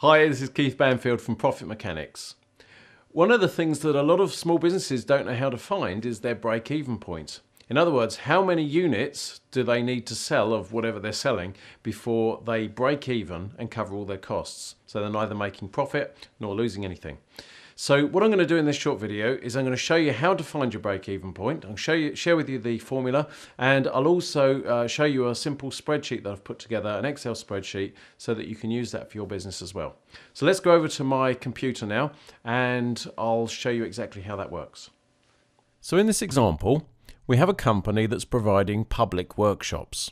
Hi, this is Keith Banfield from Profit Mechanics. One of the things that a lot of small businesses don't know how to find is their break-even point. In other words, how many units do they need to sell of whatever they're selling before they break even and cover all their costs? So they're neither making profit nor losing anything. So what I'm going to do in this short video is I'm going to show you how to find your break-even point. I'll share with you the formula, and I'll also show you a simple spreadsheet that I've put together, an Excel spreadsheet, so that you can use that for your business as well. So let's go over to my computer now, and I'll show you exactly how that works. So in this example, we have a company that's providing public workshops.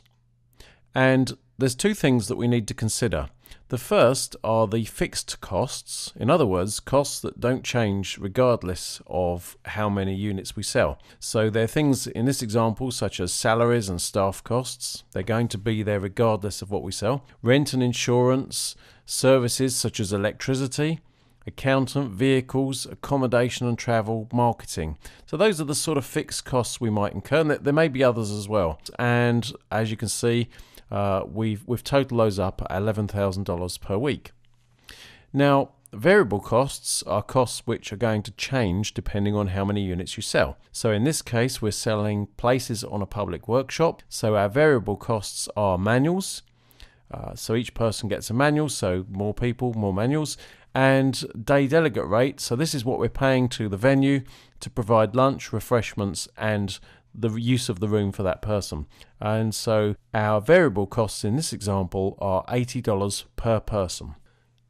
And there's two things that we need to consider. The first are the fixed costs, in other words, costs that don't change regardless of how many units we sell. So there are things in this example such as salaries and staff costs. They're going to be there regardless of what we sell. Rent and insurance, services such as electricity, accountant, vehicles, accommodation and travel, marketing. So those are the sort of fixed costs we might incur. And there may be others as well. And as you can see, we've totaled those up at $11,000 per week. Now, variable costs are costs which are going to change depending on how many units you sell. So in this case, we're selling places on a public workshop. So our variable costs are manuals. So each person gets a manual, so more people, more manuals. And day delegate rate, so this is what we're paying to the venue to provide lunch, refreshments, and the use of the room for that person. And so our variable costs in this example are $80 per person.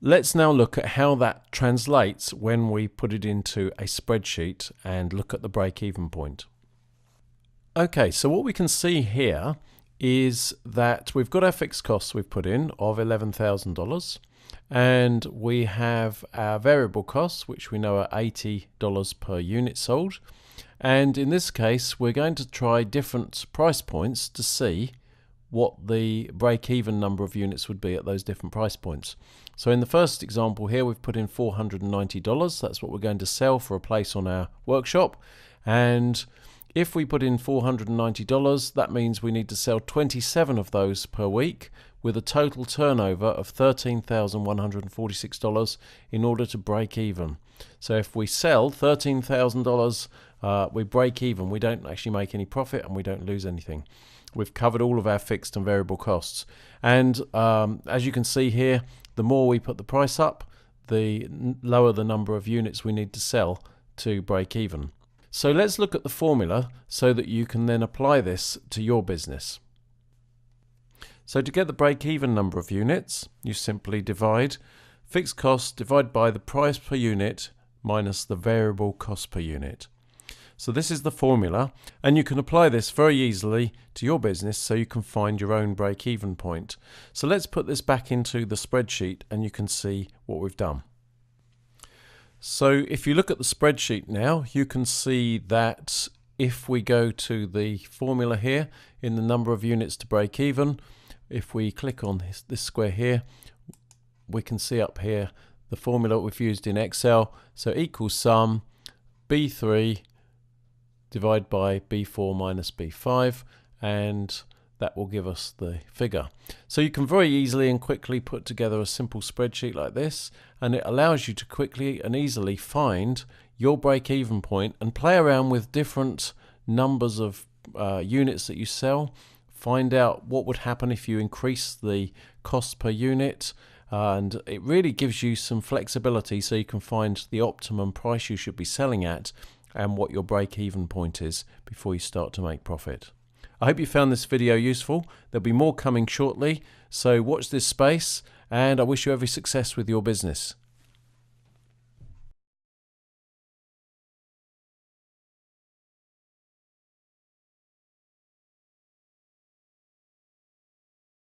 Let's now look at how that translates when we put it into a spreadsheet and look at the break-even point. Okay, so what we can see here is that we've got our fixed costs we've put in of $11,000, and we have our variable costs, which we know are $80 per unit sold. And in this case, we're going to try different price points to see what the break-even number of units would be at those different price points. So in the first example here, we've put in $490. That's what we're going to sell for a place on our workshop. And if we put in $490, that means we need to sell 27 of those per week with a total turnover of $13,146 in order to break even. So if we sell $13,000, we break even. We don't actually make any profit and we don't lose anything. We've covered all of our fixed and variable costs. And as you can see here, the more we put the price up, the lower the number of units we need to sell to break even. So let's look at the formula so that you can then apply this to your business. So to get the break-even number of units, you simply divide fixed cost divided by the price per unit minus the variable cost per unit. So this is the formula, and you can apply this very easily to your business so you can find your own break-even point. So let's put this back into the spreadsheet and you can see what we've done. So if you look at the spreadsheet now, you can see that if we go to the formula here in the number of units to break even, if we click on this square here, we can see up here the formula we've used in Excel. So equals sum B3 divided by B4 minus B5, and that will give us the figure. So you can very easily and quickly put together a simple spreadsheet like this, and it allows you to quickly and easily find your break-even point and play around with different numbers of units that you sell. Find out what would happen if you increase the cost per unit, and it really gives you some flexibility so you can find the optimum price you should be selling at and what your break-even point is before you start to make profit. I hope you found this video useful. There'll be more coming shortly, so watch this space, and I wish you every success with your business.